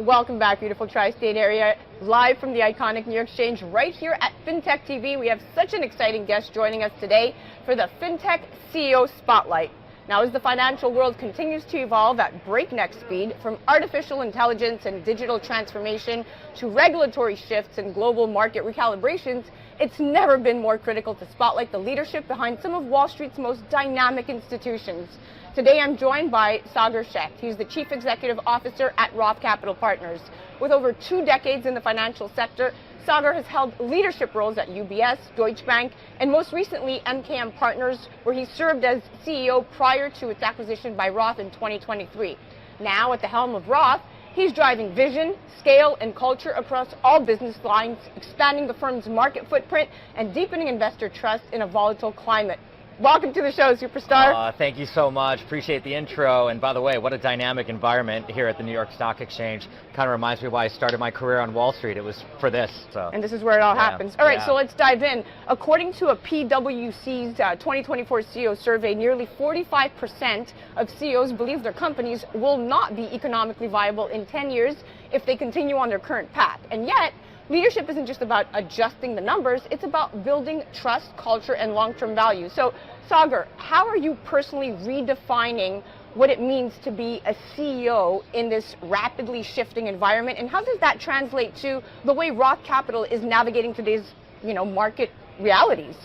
Welcome back, beautiful tri-state area. Live from the iconic New York Exchange right here at FinTech TV. We have such an exciting guest joining us today for the FinTech CEO Spotlight. Now, as the financial world continues to evolve at breakneck speed, from artificial intelligence and digital transformation to regulatory shifts and global market recalibrations, it's never been more critical to spotlight the leadership behind some of Wall Street's most dynamic institutions. Today, I'm joined by Sagar Sheth. He's the Chief Executive Officer at ROTH Capital Partners. With over 2 decades in the financial sector, Sagar has held leadership roles at UBS, Deutsche Bank, and most recently MKM Partners, where he served as CEO prior to its acquisition by Roth in 2023. Now, at the helm of Roth, he's driving vision, scale, and culture across all business lines, expanding the firm's market footprint and deepening investor trust in a volatile climate. Welcome to the show, superstar. Thank you so much. Appreciate the intro. And by the way, what a dynamic environment here at the New York Stock Exchange. Kind of reminds me why I started my career on Wall Street. It was for this. So. And this is where it all happens. All right, so let's dive in. According to a PwC's 2024 CEO survey, nearly 45% of CEOs believe their companies will not be economically viable in 10 years if they continue on their current path. And yet, leadership isn't just about adjusting the numbers, it's about building trust, culture, and long-term value. So, Sagar, how are you personally redefining what it means to be a CEO in this rapidly shifting environment, and how does that translate to the way Roth Capital is navigating today's, market realities?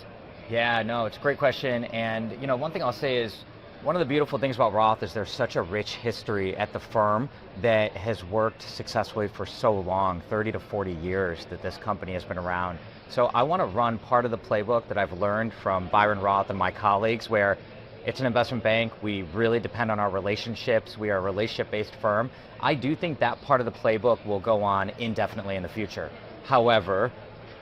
Yeah, no, it's a great question. And, one thing I'll say is, one of the beautiful things about Roth is there's such a rich history at the firm that has worked successfully for so long, 30 to 40 years that this company has been around. So I want to run part of the playbook that I've learned from Byron Roth and my colleagues, where it's an investment bank. We really depend on our relationships. We are a relationship-based firm. I do think that part of the playbook will go on indefinitely in the future. However,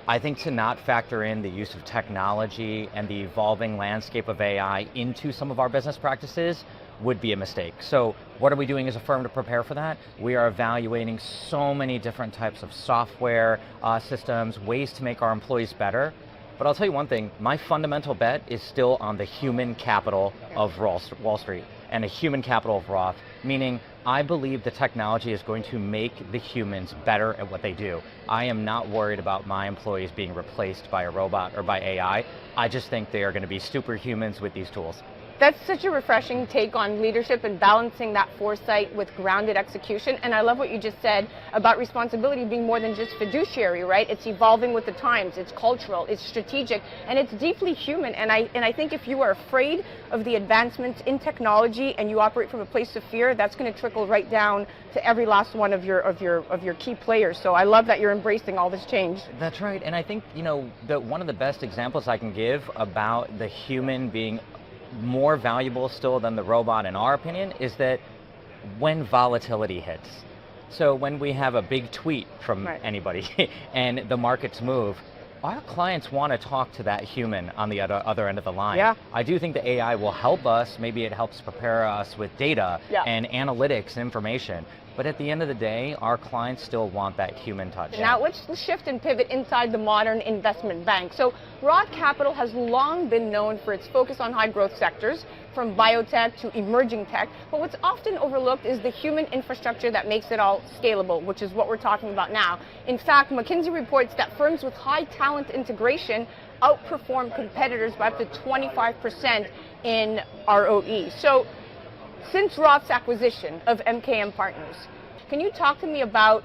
I think to not factor in the use of technology and the evolving landscape of AI into some of our business practices would be a mistake. So what are we doing as a firm to prepare for that? We are evaluating so many different types of software systems, ways to make our employees better. But I'll tell you one thing, my fundamental bet is still on the human capital of Wall Street and a human capital of Roth, meaning I believe the technology is going to make the humans better at what they do. I am not worried about my employees being replaced by a robot or by AI. I just think they are going to be superhumans with these tools. That's such a refreshing take on leadership and balancing that foresight with grounded execution. And I love what you just said about responsibility being more than just fiduciary, right? It's evolving with the times, it's cultural, it's strategic, and it's deeply human. And I think if you are afraid of the advancements in technology and you operate from a place of fear, that's going to trickle right down to every last one of your key players. So I love that you're embracing all this change. That's right. And I think, one of the best examples I can give about the human being more valuable still than the robot, in our opinion, is that when volatility hits. So when we have a big tweet from anybody and the markets move, our clients want to talk to that human on the other end of the line. Yeah. I do think the AI will help us. Maybe it helps prepare us with data and analytics and information. But at the end of the day, our clients still want that human touch. Now let's shift and pivot inside the modern investment bank. So Roth Capital has long been known for its focus on high growth sectors, from biotech to emerging tech. But what's often overlooked is the human infrastructure that makes it all scalable, which is what we're talking about now. In fact, McKinsey reports that firms with high talent integration outperform competitors by up to 25% in ROE. So since Roth's acquisition of MKM Partners, can you talk to me about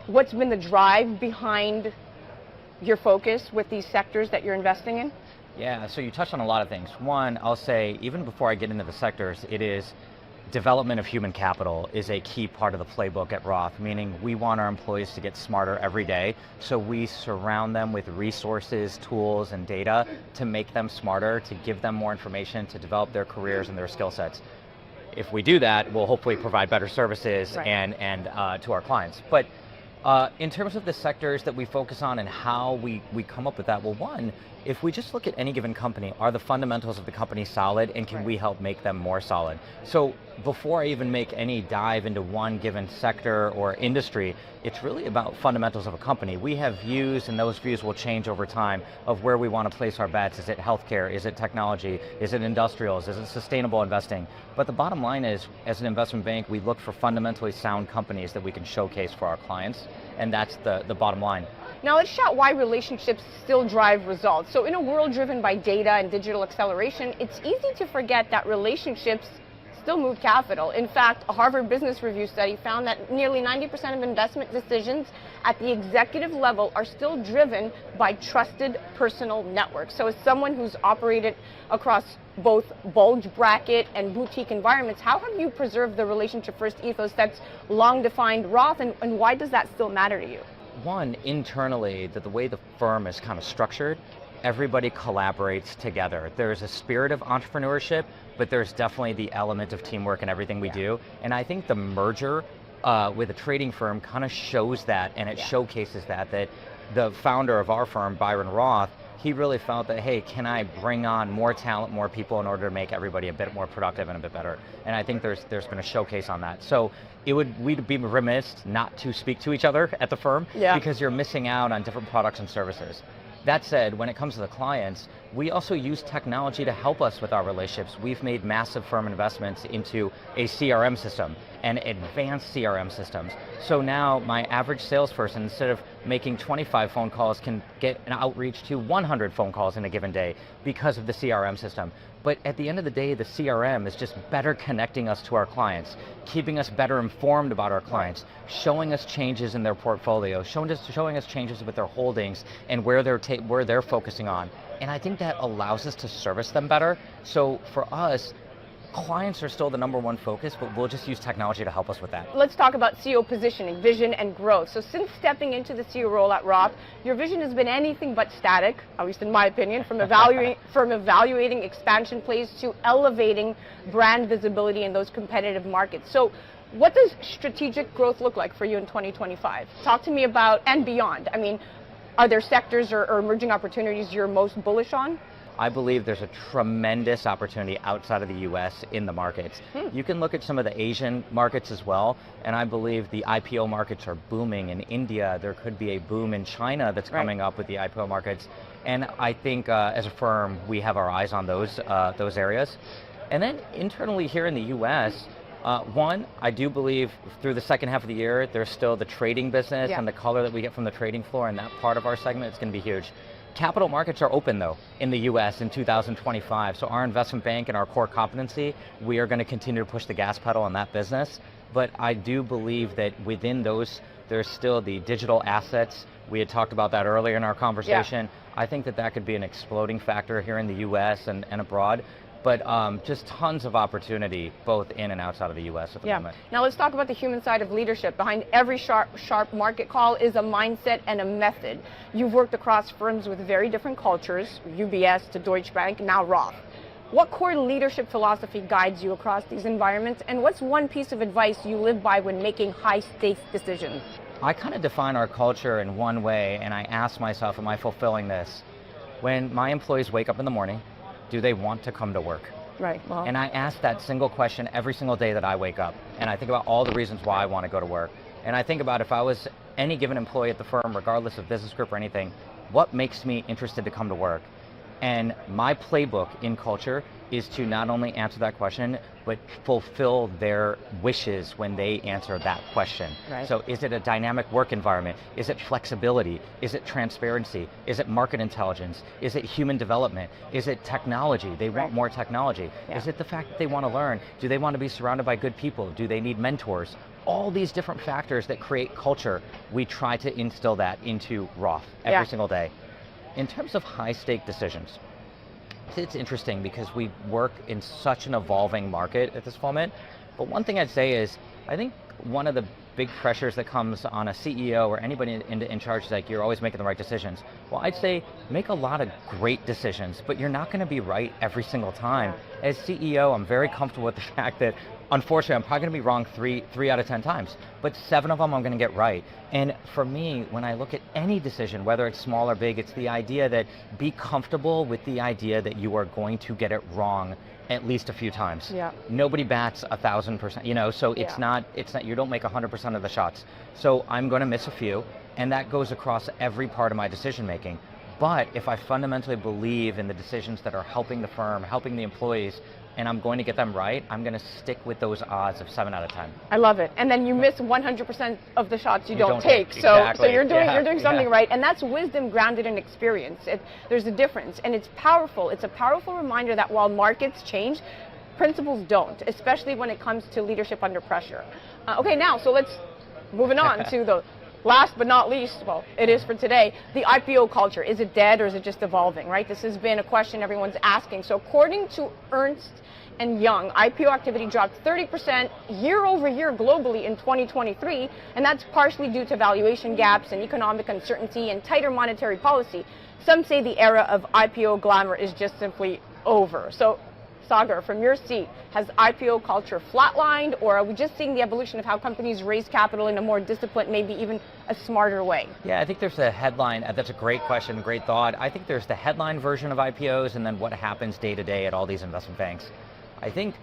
what's been the drive behind your focus with these sectors that you're investing in? Yeah, so you touched on a lot of things. One, I'll say, even before I get into the sectors, it is development of human capital is a key part of the playbook at Roth, meaning we want our employees to get smarter every day, so we surround them with resources, tools, and data to make them smarter, to give them more information, to develop their careers and their skill sets. If we do that, we'll hopefully provide better services and to our clients. But in terms of the sectors that we focus on and how we come up with that, well, one, if we just look at any given company, are the fundamentals of the company solid, and can we help make them more solid? So before I even make any dive into one given sector or industry, it's really about fundamentals of a company. We have views, and those views will change over time, of where we want to place our bets. Is it healthcare? Is it technology? Is it industrials? Is it sustainable investing? But the bottom line is, as an investment bank, we look for fundamentally sound companies that we can showcase for our clients, and that's the bottom line. Now let's chat why relationships still drive results. So in a world driven by data and digital acceleration, it's easy to forget that relationships still move capital. In fact, a Harvard Business Review study found that nearly 90% of investment decisions at the executive level are still driven by trusted personal networks. So as someone who's operated across both bulge bracket and boutique environments, how have you preserved the relationship first ethos that's long defined Roth, and why does that still matter to you? One, internally, the way the firm is kind of structured, everybody collaborates together. There's a spirit of entrepreneurship, but there's definitely the element of teamwork in everything we do. And I think the merger with a trading firm kind of shows that, and it showcases that the founder of our firm, Byron Roth, he really felt that, hey, can I bring on more talent, more people in order to make everybody a bit more productive and a bit better? And I think there's been a showcase on that. So we'd be remiss not to speak to each other at the firm, because you're missing out on different products and services. That said, when it comes to the clients, we also use technology to help us with our relationships. We've made massive firm investments into a CRM system and advanced CRM systems. So now my average salesperson, instead of making 25 phone calls, can get an outreach to 100 phone calls in a given day because of the CRM system. But at the end of the day, the CRM is just better connecting us to our clients, keeping us better informed about our clients, showing us changes in their portfolio, showing us changes with their holdings and where they're focusing on. And I think that allows us to service them better. So for us, clients are still the number one focus, but we'll just use technology to help us with that. Let's talk about CEO positioning, vision, and growth. So since stepping into the CEO role at Roth, your vision has been anything but static, at least in my opinion, from evaluating expansion plays to elevating brand visibility in those competitive markets. So what does strategic growth look like for you in 2025? Talk to me about and beyond. I mean, are there sectors or emerging opportunities you're most bullish on? I believe there's a tremendous opportunity outside of the US in the markets. You can look at some of the Asian markets as well, and I believe the IPO markets are booming. In India, there could be a boom in China that's coming up with the IPO markets. And I think as a firm, we have our eyes on those areas. And then internally here in the US, one, I do believe through the second half of the year, there's still the trading business and the color that we get from the trading floor, and that part of our segment is going to be huge. Capital markets are open though in the US in 2025, so our investment bank and our core competency, we are going to continue to push the gas pedal on that business. But I do believe that within those, there's still the digital assets. We had talked about that earlier in our conversation. I think that could be an exploding factor here in the US and abroad. But just tons of opportunity both in and outside of the US at the moment. Now let's talk about the human side of leadership. Behind every sharp market call is a mindset and a method. You've worked across firms with very different cultures, UBS to Deutsche Bank, now Roth. What core leadership philosophy guides you across these environments, and what's one piece of advice you live by when making high-stakes decisions? I kind of define our culture in one way, and I ask myself, am I fulfilling this? When my employees wake up in the morning, do they want to come to work? Right. Well, and I ask that single question every single day that I wake up. And I think about all the reasons why I want to go to work. And I think about if I was any given employee at the firm, regardless of business group or anything, what makes me interested to come to work? And my playbook in culture is to not only answer that question, but fulfill their wishes when they answer that question. Right. So is it a dynamic work environment? Is it flexibility? Is it transparency? Is it market intelligence? Is it human development? Is it technology? They want more technology. Is it the fact that they want to learn? Do they want to be surrounded by good people? Do they need mentors? All these different factors that create culture, we try to instill that into Roth every single day. In terms of high-stake decisions, it's interesting because we work in such an evolving market at this moment. But one thing I'd say is, I think one of the big pressures that comes on a CEO or anybody in charge is like, you're always making the right decisions. Well, I'd say make a lot of great decisions, but you're not going to be right every single time. As CEO, I'm very comfortable with the fact that unfortunately, I'm probably going to be wrong three out of 10 times, but 7 of them I'm going to get right. And for me, when I look at any decision, whether it's small or big, it's the idea that be comfortable with the idea that you are going to get it wrong at least a few times. Yeah. Nobody bats 1,000%, you know, so it's not, you don't make 100% of the shots. So I'm going to miss a few, and that goes across every part of my decision making. But if I fundamentally believe in the decisions that are helping the firm, helping the employees, and I'm going to get them right, I'm going to stick with those odds of 7 out of 10. I love it. And then you miss 100% of the shots you don't take. So you're doing something right. And that's wisdom grounded in experience. There's a difference. And it's powerful. It's a powerful reminder that while markets change, principles don't, especially when it comes to leadership under pressure. Okay, now, so let's moving on to the last but not least, well, it is for today, the IPO culture. Is it dead or is it just evolving, right? This has been a question everyone's asking. So according to Ernst & Young, IPO activity dropped 30% year over year globally in 2023, and that's partially due to valuation gaps and economic uncertainty and tighter monetary policy. Some say the era of IPO glamour is just simply over. So Sagar, from your seat, has IPO culture flatlined, or are we just seeing the evolution of how companies raise capital in a more disciplined, maybe even a smarter way? Yeah, I think there's a headline. That's a great question, great thought. I think there's the headline version of IPOs and then what happens day to day at all these investment banks. I think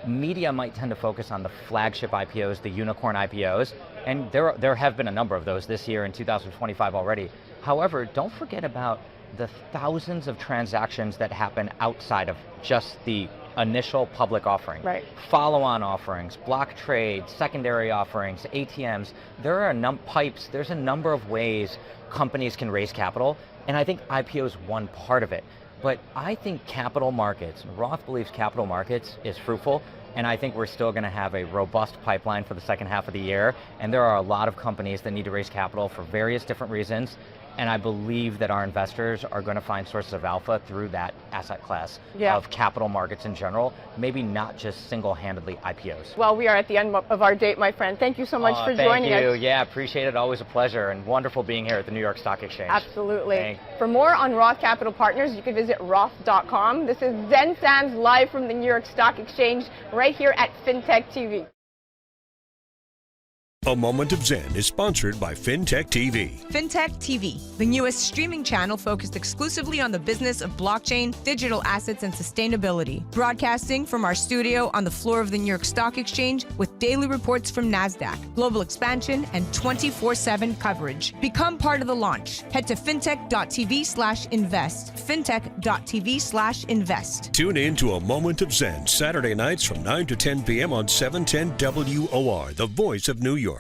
media might tend to focus on the flagship IPOs, the unicorn IPOs, and there have been a number of those this year in 2025 already. However, don't forget about the thousands of transactions that happen outside of just the initial public offering. Right. Follow-on offerings, block trades, secondary offerings, ATMs. There are pipes. There's a number of ways companies can raise capital, and I think IPO is one part of it. But I think capital markets, Roth believes capital markets is fruitful, and I think we're still going to have a robust pipeline for the second half of the year, and there are a lot of companies that need to raise capital for various different reasons. And I believe that our investors are going to find sources of alpha through that asset class of capital markets in general, maybe not just single-handedly IPOs. Well, we are at the end of our date, my friend. Thank you so much for joining us. Thank you. Yeah, appreciate it. Always a pleasure and wonderful being here at the New York Stock Exchange. Absolutely. Thanks. For more on Roth Capital Partners, you can visit roth.com. This is Zen Sam's live from the New York Stock Exchange right here at FinTech TV. A Moment of Zen is sponsored by FinTech TV. FinTech TV, the newest streaming channel focused exclusively on the business of blockchain, digital assets, and sustainability. Broadcasting from our studio on the floor of the New York Stock Exchange with daily reports from NASDAQ, global expansion, and 24/7 coverage. Become part of the launch. Head to fintech.tv/invest. Fintech.tv/invest. Tune in to A Moment of Zen Saturday nights from 9 to 10 p.m. on 710 WOR, the voice of New York.